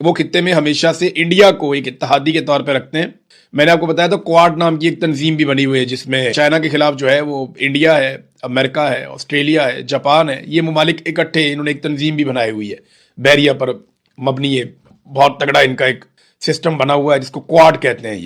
وہ خطے میں ہمیشہ سے انڈیا کو ایک اتحادی کے طور پہ رکھتے ہیں. میں نے آپ کو بتایا تھا کوارڈ نام کی ایک تنظیم بھی بنی ہوئی ہے جس میں چائنا کے خلاف جو ہے وہ انڈیا ہے, امریکہ ہے, آسٹریلیا ہے, جاپان ہے, یہ ممالک اکٹھے انہوں نے ایک تنظیم بھی بنائی ہوئی ہے, بحریہ پر مبنی ہے, بہت تگڑا ان کا ایک سسٹم بنا ہوا ہے جس کو کوارڈ کہتے ہیں.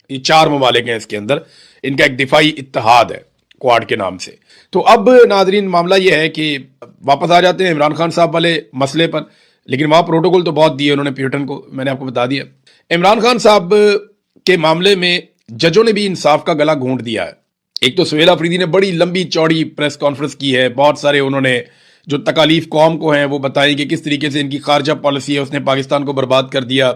یہ 4 ممالک ہیں اس کے اندر, ان کا ایک دفاعی اتحاد ہے کوارڈ کے نام سے. تو اب ناظرین معاملہ یہ ہے کہ واپس آ جاتے ہیں عمران خان صاحب والے مسئلے پر, لیکن وہاں پروٹوکول تو بہت دیے انہوں نے پیوٹن کو, میں نے آپ کو بتا دیا. عمران خان صاحب کے معاملے میں ججوں نے بھی انصاف کا گلا گھونٹ دیا ہے. ایک تو سہیل آفریدی نے بڑی لمبی چوڑی پریس کانفرنس کی ہے, بہت سارے انہوں نے جو تکالیف قوم کو ہیں وہ بتائیں کہ کس طریقے سے ان کی خارجہ پالیسی ہے اس نے پاکستان کو برباد کر دیا,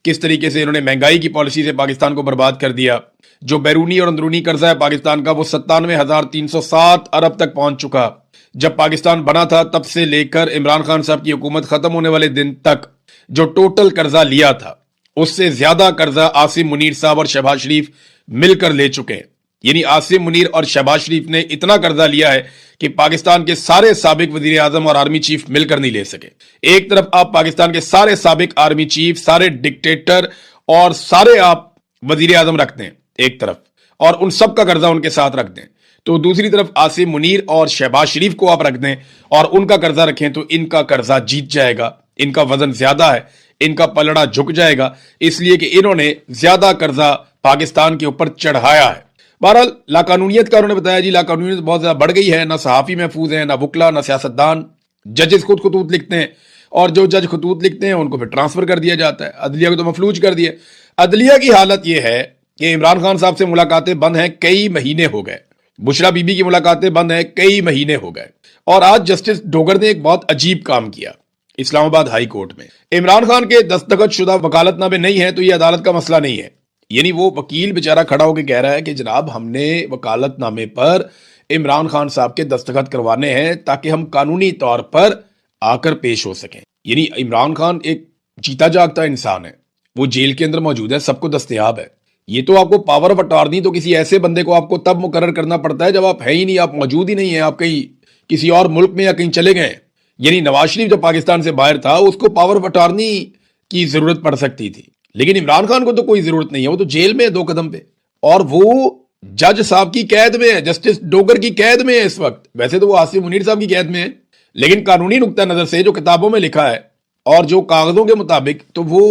کس طریقے سے انہوں نے مہنگائی کی پالیسی سے پاکستان کو برباد کر دیا. جو بیرونی اور اندرونی قرضہ ہے پاکستان کا وہ 97,307 ارب تک پہنچ چکا. جب پاکستان بنا تھا تب سے لے کر عمران خان صاحب کی حکومت ختم ہونے والے دن تک جو ٹوٹل قرضہ لیا تھا اس سے زیادہ قرضہ عاصم منیر صاحب اور شہباز شریف مل کر لے چکے ہیں. یعنی عاصم منیر اور شہباز شریف نے اتنا قرضہ لیا ہے کہ پاکستان کے سارے سابق وزیر اعظم اور آرمی چیف مل کر نہیں لے سکے. ایک طرف آپ پاکستان کے سارے سابق آرمی چیف, سارے ڈکٹیٹر اور سارے آپ وزیر اعظم رکھتے ہیں ایک طرف, اور ان سب کا قرضہ ان کے ساتھ رکھ دیں, تو دوسری طرف عاصم منیر اور شہباز شریف کو آپ رکھ دیں اور ان کا قرضہ رکھیں تو ان کا قرضہ جیت جائے گا. ان کا وزن زیادہ ہے, ان کا پلڑا جھک جائے گا, اس لیے کہ انہوں نے زیادہ قرضہ پاکستان کے اوپر چڑھایا ہے. بہرحال لاقانونیت کا انہوں نے بتایا جی لاقانونیت بہت زیادہ بڑھ گئی ہے, نہ صحافی محفوظ ہیں, نہ وکلا, نہ سیاستدان. ججز خود خطوط لکھتے ہیں اور جو جج خطوط لکھتے ہیں ان کو پھر ٹرانسفر کر دیا جاتا ہے. عدلیہ کو تو مفلوج کر دیا. عدلیہ کی حالت یہ ہے کہ عمران خان صاحب سے ملاقاتیں بند ہیں, کئی مہینے ہو گئے. بشرا بی بی کی ملاقاتیں بند ہیں, کئی مہینے ہو گئے. اور آج جسٹس ڈوگر نے ایک بہت عجیب کام کیا اسلام آباد ہائی کورٹ میں. عمران خان کے دستخط شدہ وکالت نامے نہیں ہیں تو یہ عدالت کا مسئلہ نہیں ہے. یعنی وہ وکیل بیچارہ کھڑا ہو کے کہہ رہا ہے کہ جناب ہم نے وکالت نامے پر عمران خان صاحب کے دستخط کروانے ہیں تاکہ ہم قانونی طور پر آ کر پیش ہو سکیں. یعنی عمران خان ایک جیتا جاگتا انسان ہے, وہ جیل کے اندر موجود ہے, سب کو دستیاب ہے. یہ تو آپ کو پاور آف اٹارنی تو کسی ایسے بندے کو آپ کو تب مقرر کرنا پڑتا ہے جب آپ ہے ہی نہیں, آپ موجود ہی نہیں ہیں, آپ کہیں کسی اور ملک میں یا کہیں چلے گئے. یعنی نواز شریف جب پاکستان سے باہر تھا اس کو پاور آف اٹارنی کی ضرورت پڑ سکتی تھی, لیکن عمران خان کو تو کوئی ضرورت نہیں ہے, وہ تو جیل میں ہے 2 قدم پہ, اور وہ جج صاحب کی قید میں ہے, جسٹس ڈوگر کی قید میں ہے اس وقت. ویسے تو وہ عاصم منیر صاحب کی قید میں ہے, لیکن قانونی نقطہ نظر سے جو کتابوں میں لکھا ہے اور جو کاغذوں کے مطابق تو وہ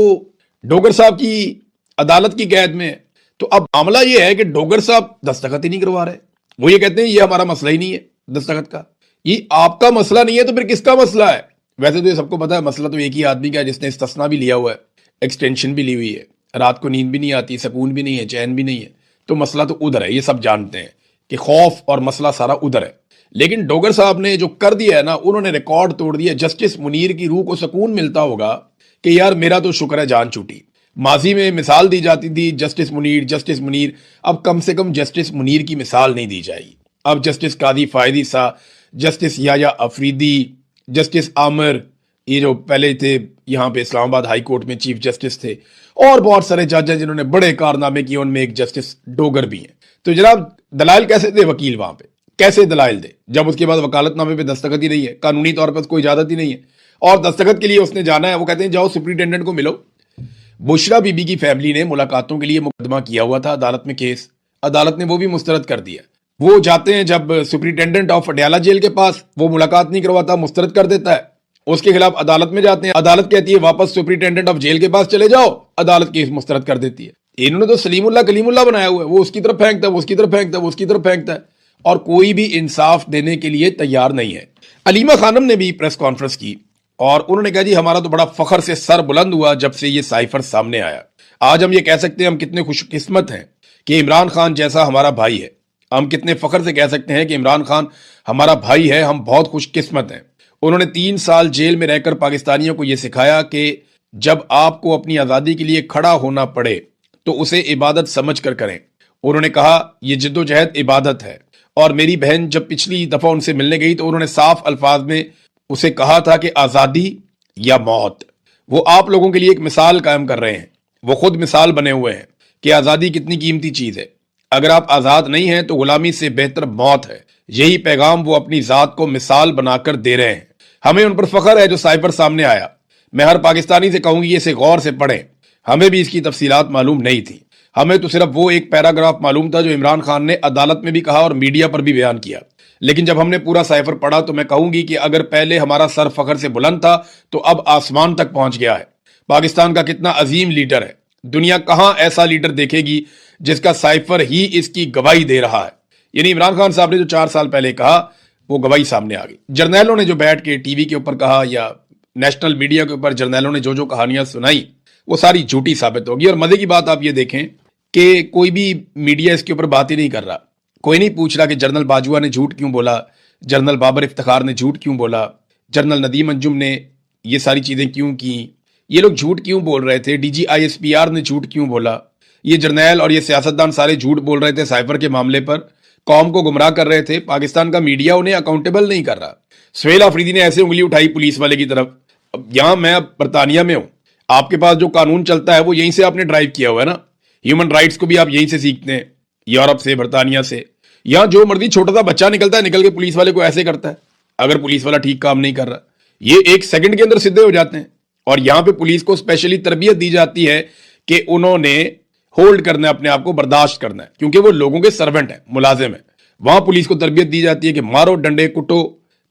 ڈوگر صاحب کی عدالت کی قید میں ہے. تو اب معاملہ یہ ہے کہ ڈوگر صاحب دستخط ہی نہیں کروا رہے. وہ یہ کہتے ہیں یہ ہمارا مسئلہ ہی نہیں ہے دستخط کا. یہ آپ کا مسئلہ نہیں ہے تو پھر کس کا مسئلہ ہے؟ ویسے تو یہ سب کو پتا ہے مسئلہ تو ایک ہی آدمی کا ہے جس نے استثنا بھی لیا ہوا ہے, ایکسٹینشن بھی لی ہوئی ہے, رات کو نیند بھی نہیں آتی, سکون بھی نہیں ہے, چین بھی نہیں ہے. تو مسئلہ تو ادھر ہے, یہ سب جانتے ہیں کہ خوف اور مسئلہ سارا ادھر ہے. لیکن ڈوگر صاحب نے جو کر دیا ہے نا, انہوں نے ریکارڈ توڑ دیا. جسٹس منیر کی روح کو سکون ملتا ہوگا کہ یار میرا تو شکر ہے جان چھوٹی. ماضی میں مثال دی جاتی تھی جسٹس منیر جسٹس منیر, اب کم سے کم جسٹس منیر کی مثال نہیں دی جائے گی. اب جسٹس قاضی فائدی صاحب, جسٹس یحییٰ افریدی, جسٹس عامر, یہ جو پہلے تھے یہاں پہ اسلام آباد ہائی کورٹ میں چیف جسٹس تھے, اور بہت سارے جج ہیں جنہوں نے بڑے کارنامے کیے, ان میں ایک جسٹس ڈوگر بھی ہیں. تو جناب دلائل کیسے دے وکیل وہاں پہ, کیسے دلائل دے جب اس کے بعد وکالت نامے پہ دستخط ہی نہیں ہے, قانونی طور پر کوئی اجازت ہی نہیں ہے, اور دستخط کے لیے اس نے جانا ہے. وہ کہتے ہیں جاؤ سپرنٹینڈنٹ کو ملو. بشرا بی بی کی فیملی نے ملاقاتوں کے لیے مقدمہ کیا ہوا تھا عدالت میں کیس, عدالت نے وہ بھی مسترد کر دیا. وہ جاتے ہیں جب سپرنٹینڈنٹ آف اڈیالہ جیل کے پاس, وہ ملاقات نہیں کرواتا, مسترد کر دیتا ہے. اس کے خلاف عدالت میں جاتے ہیں, عدالت کہتی ہے واپس سپرنٹینڈنٹ آف جیل کے پاس چلے جاؤ, عدالت کیس مسترد کر دیتی ہے. انہوں نے تو سلیم اللہ کلیم اللہ بنایا ہوا ہے, وہ اس کی طرف پھینکتا ہے, وہ اس کی طرف پھینکتا ہے, وہ اس کی طرف پھینکتا ہے, اور کوئی بھی انصاف دینے کے لیے تیار نہیں ہے. علیمہ خانم نے بھی پریس کانفرنس کی اور انہوں نے کہا جی ہمارا تو بڑا فخر سے سر بلند ہوا جب سے یہ سائفر سامنے آیا. آج ہم یہ کہہ سکتے ہیں ہم کتنے خوش قسمت ہیں کہ عمران خان جیسا ہمارا بھائی ہے. ہم کتنے فخر سے کہہ سکتے ہیں کہ عمران خان ہمارا بھائی ہے, ہم بہت خوش قسمت ہیں. انہوں نے 3 سال جیل میں رہ کر پاکستانیوں کو یہ سکھایا کہ جب آپ کو اپنی آزادی کے لیے کھڑا ہونا پڑے تو اسے عبادت سمجھ کر کریں. انہوں نے کہا یہ جد و جہد عبادت ہے. اور میری بہن جب پچھلی دفعہ ان سے ملنے گئی تو انہوں نے صاف الفاظ میں اسے کہا تھا کہ آزادی یا موت. وہ آپ لوگوں کے لیے ایک مثال قائم کر رہے ہیں, وہ خود مثال بنے ہوئے ہیں کہ آزادی کتنی قیمتی چیز ہے. اگر آپ آزاد نہیں ہیں تو غلامی سے بہتر موت ہے. یہی پیغام وہ اپنی ذات کو مثال بنا کر دے رہے ہیں. ہمیں ان پر فخر ہے جو سائفر سامنے آیا. میں ہر پاکستانی سے کہوں گی اسے غور سے پڑھیں، ہمیں بھی اس کی تفصیلات معلوم نہیں تھی، ہمیں تو صرف وہ ایک پیراگراف معلوم تھا جو عمران خان نے عدالت میں بھی کہا اور میڈیا پر بھی بیان کیا، لیکن جب ہم نے پورا سائفر پڑھا تو میں کہوں گی کہ اگر پہلے ہمارا سر فخر سے بلند تھا تو اب آسمان تک پہنچ گیا ہے۔ پاکستان کا کتنا عظیم لیڈر ہے، دنیا کہاں ایسا لیڈر دیکھے گی جس کا سائفر ہی اس کی گواہی دے رہا ہے۔ یعنی عمران خان صاحب نے جو 4 سال پہلے کہا وہ گواہی سامنے آ گئی، جرنیلوں نے جو بیٹھ کے ٹی وی کے اوپر کہا یا نیشنل میڈیا کے اوپر جرنیلوں نے جو کہانیاں سنائی وہ ساری جھوٹی ثابت ہوگی۔ اور مزے کی بات آپ یہ دیکھیں کہ کوئی بھی میڈیا اس کے اوپر بات ہی نہیں کر رہا، کوئی نہیں پوچھ رہا کہ جنرل باجوہ نے جھوٹ کیوں بولا، جنرل بابر افتخار نے جھوٹ کیوں بولا، جنرل ندیم انجم نے یہ ساری چیزیں کیوں کی، یہ لوگ جھوٹ کیوں بول رہے تھے، D G I S P R نے جھوٹ کیوں بولا، یہ جرنیل اور یہ سیاستدان سارے جھوٹ بول رہے تھے سائفر کے معاملے پر، قوم کو گمراہ کر رہے تھے، پاکستان کا میڈیا انہیں اکاؤنٹیبل نہیں کر رہا۔ سہیل آفریدی نے ایسے انگلی اٹھائی پولیس والے کی طرف، یہاں میں برطانیہ میں ہوں، آپ کے پاس جو قانون چلتا ہے وہ یہیں سے آپ نے ڈرائیو کیا ہوا ہے نا، ہیومن رائٹس کو بھی آپ یہیں سے سیکھتے ہیں، یورپ سے، برطانیہ سے۔ یہاں جو مرضی چھوٹا سا بچہ نکلتا ہے نکل کے پولیس والے کو ایسے کرتا ہے، اگر پولیس والا ٹھیک کام نہیں کر رہا یہ 1 سیکنڈ کے اندر سدھے ہو جاتے ہیں۔ اور یہاں پہ پولیس کو اسپیشلی تربیت دی جاتی ہے کہ انہوں نے ہولڈ کرنا ہے، اپنے آپ کو برداشت کرنا ہے، کیونکہ وہ لوگوں کے سرونٹ ہیں، ملازم ہیں۔ وہاں پولیس کو تربیت دی جاتی ہے کہ مارو، ڈنڈے کٹو،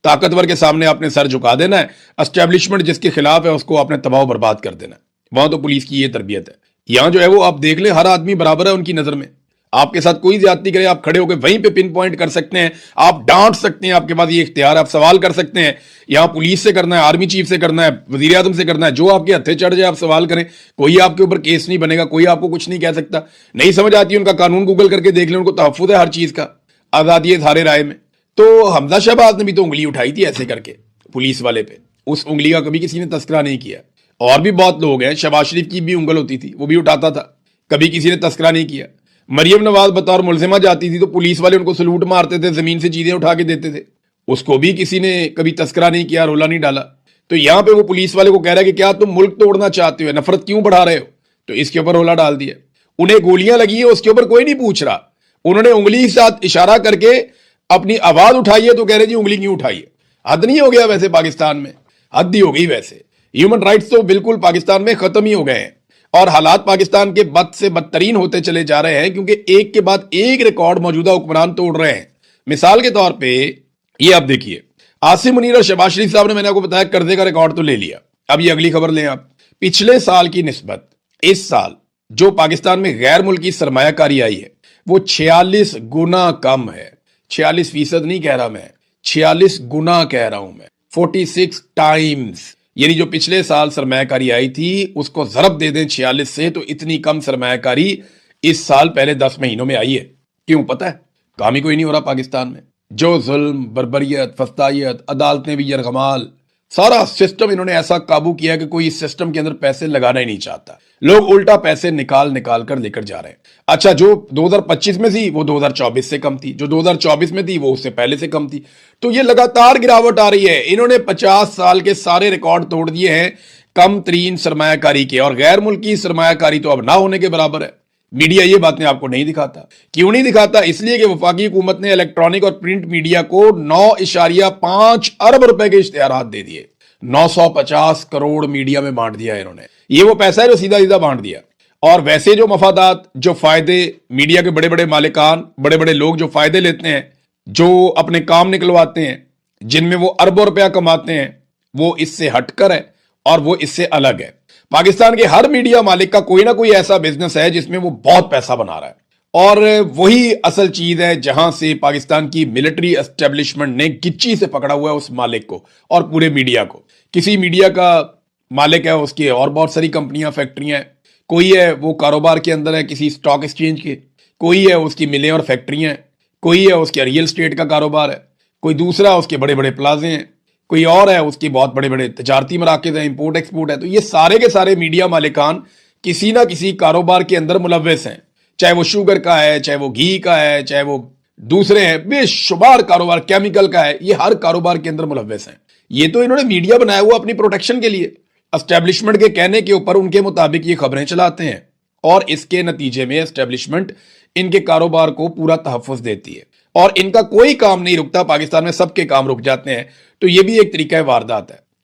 طاقتور کے سامنے اپنے سر جھکا دینا ہے، اسٹیبلشمنٹ جس کے خلاف ہے اس کو اپنے تباہ و برباد کر دینا ہے۔ وہاں تو پولیس کی یہ تربیت ہے۔ یہاں جو ہے وہ آپ دیکھ لیں ہر آدمی برابر ہے ان کی نظر میں، آپ کے ساتھ کوئی زیادتی کرے آپ کھڑے ہو کے وہیں پہ پن پوائنٹ کر سکتے ہیں، آپ ڈانٹ سکتے ہیں، آپ کے پاس یہ اختیار ہے، آپ سوال کر سکتے ہیں۔ یہاں پولیس سے کرنا ہے، آرمی چیف سے کرنا ہے، وزیر اعظم سے کرنا ہے، جو آپ کے ہتھے چڑھ جائے آپ سوال کریں، کوئی آپ کے اوپر کیس نہیں بنے گا، کوئی آپ کو کچھ نہیں کہہ سکتا۔ نہیں سمجھ آتی ان کا قانون گوگل کر کے دیکھ لیں، ان کو تحفظ ہے ہر چیز کا، آزادی اظہار رائے میں۔ تو حمزہ شہباز نے بھی تو انگلی اٹھائی تھی ایسے کر کے پولیس والے پہ، اس انگلی کا کبھی کسی نے تذکرہ نہیں کیا۔ اور بھی بہت لوگ ہیں، شہباز شریف کی بھی انگل ہوتی تھی، وہ بھی اٹھاتا تھا، کبھی کسی نے تذکرہ نہیں کیا۔ مریم نواز بطور ملزمہ جاتی تھی تو پولیس والے ان کو سلوٹ مارتے تھے، زمین سے چیزیں اٹھا کے دیتے تھے، اس کو بھی کسی نے کبھی تذکرہ نہیں کیا، رولا نہیں ڈالا۔ تو یہاں پہ وہ پولیس والے کو کہہ رہا ہے کہ کیا تم ملک توڑنا چاہتے ہو، نفرت کیوں بڑھا رہے ہو، تو اس کے اوپر رولا ڈال دیا۔ انہیں گولیاں لگی ہیں اس کے اوپر کوئی نہیں پوچھ رہا، انہوں نے انگلی کے ساتھ اشارہ کر کے اپنی آواز اٹھائی ہے تو کہہ رہے جی انگلی کیوں اٹھائی ہے۔ حد نہیں ہو گیا ویسے پاکستان میں، حد ہی ہو گئی ویسے، ہیومن رائٹس تو بالکل پاکستان میں ختم ہی ہو گئے ہیں، اور حالات پاکستان کے بد سے بدترین ہوتے چلے جا رہے ہیں، کیونکہ ایک کے بعد ایک ریکارڈ موجودہ حکمران توڑ رہے ہیں۔ مثال کے طور پہ یہ آپ دیکھیے، عاصم منیر اور شہباز شریف صاحب نے، میں نے آپ کو بتایا، قرضے کا ریکارڈ تو لے لیا۔ اب یہ اگلی خبر لیں آپ، پچھلے سال کی نسبت اس سال جو پاکستان میں غیر ملکی سرمایہ کاری آئی ہے وہ 46 گنا کم ہے۔ 46% نہیں کہہ رہا میں، 46 گنا کہہ رہا ہوں میں، 46 ٹائمز۔ یعنی جو پچھلے سال سرمایہ کاری آئی تھی اس کو ضرب دے دیں 46 سے، تو اتنی کم سرمایہ کاری اس سال پہلے 10 مہینوں میں آئی ہے۔ کیوں پتہ ہے؟ کام ہی کوئی نہیں ہو رہا پاکستان میں، جو ظلم، بربریت، فسطائیت، عدالتیں بھی یرغمال، سارا سسٹم انہوں نے ایسا قابو کیا کہ کوئی اس سسٹم کے اندر پیسے لگانا ہی نہیں چاہتا، لوگ الٹا پیسے نکال نکال کر لے کر جا رہے ہیں۔ اچھا، جو 2025 میں تھی وہ 2024 سے کم تھی، جو 2024 میں تھی وہ اس سے پہلے سے کم تھی، تو یہ لگاتار گراوٹ آ رہی ہے۔ انہوں نے 50 سال کے سارے ریکارڈ توڑ دیے ہیں کم ترین سرمایہ کاری کے، اور غیر ملکی سرمایہ کاری تو اب نہ ہونے کے برابر ہے۔ میڈیا یہ باتیں آپ کو نہیں دکھاتا، کیوں نہیں دکھاتا؟ اس لیے کہ وفاقی حکومت نے الیکٹرانک اور پرنٹ میڈیا کو 9.5 ارب روپے کے اشتہارات دے دیے، 950 کروڑ میڈیا میں بانٹ دیا انہوں نے۔ یہ وہ پیسہ ہے جو سیدھا سیدھا بانٹ دیا، اور ویسے جو مفادات، جو فائدے، میڈیا کے بڑے بڑے مالکان، بڑے بڑے لوگ جو فائدے لیتے ہیں، جو اپنے کام نکلواتے ہیں، جن میں وہ اربوں روپیہ کماتے ہیں، وہ اس سے ہٹ کر ہے اور وہ اس سے الگ ہے۔ پاکستان کے ہر میڈیا مالک کا کوئی نہ کوئی ایسا بزنس ہے جس میں وہ بہت پیسہ بنا رہا ہے، اور وہی اصل چیز ہے جہاں سے پاکستان کی ملٹری اسٹیبلشمنٹ نے گچی سے پکڑا ہوا ہے اس مالک کو اور پورے میڈیا کو۔ کسی میڈیا کا مالک ہے، اس کی اور بہت ساری کمپنیاں، فیکٹریاں ہیں، کوئی ہے وہ کاروبار کے اندر ہے کسی سٹاک ایکسچینج کے، کوئی ہے اس کی ملیں اور فیکٹریاں ہیں، کوئی ہے اس کے ریئل اسٹیٹ کا کاروبار ہے، کوئی دوسرا اس کے بڑے بڑے پلازے ہیں، کوئی اور ہے اس کی بہت بڑے بڑے تجارتی مراکز ہیں، امپورٹ ایکسپورٹ ہے۔ تو یہ سارے کے سارے میڈیا مالکان کسی نہ کسی کاروبار کے اندر ملوث ہیں، چاہے وہ شوگر کا ہے، چاہے وہ گھی کا ہے، چاہے وہ دوسرے ہیں، بے شمار کاروبار، کیمیکل کا ہے، یہ ہر کاروبار کے اندر ملوث ہیں۔ یہ تو انہوں نے میڈیا بنایا ہوا اپنی پروٹیکشن کے لیے، اسٹیبلشمنٹ کے کہنے کے اوپر ان کے مطابق یہ خبریں چلاتے ہیں، اور اس کے نتیجے میں اسٹیبلشمنٹ ان کے کاروبار کو پورا تحفظ دیتی ہے، اور ان کا کوئی کام نہیں رکتا، پاکستان میں سب کے کام رک جاتے ہیں۔ تو یہ بھی ایک طریقہ واردات ہے۔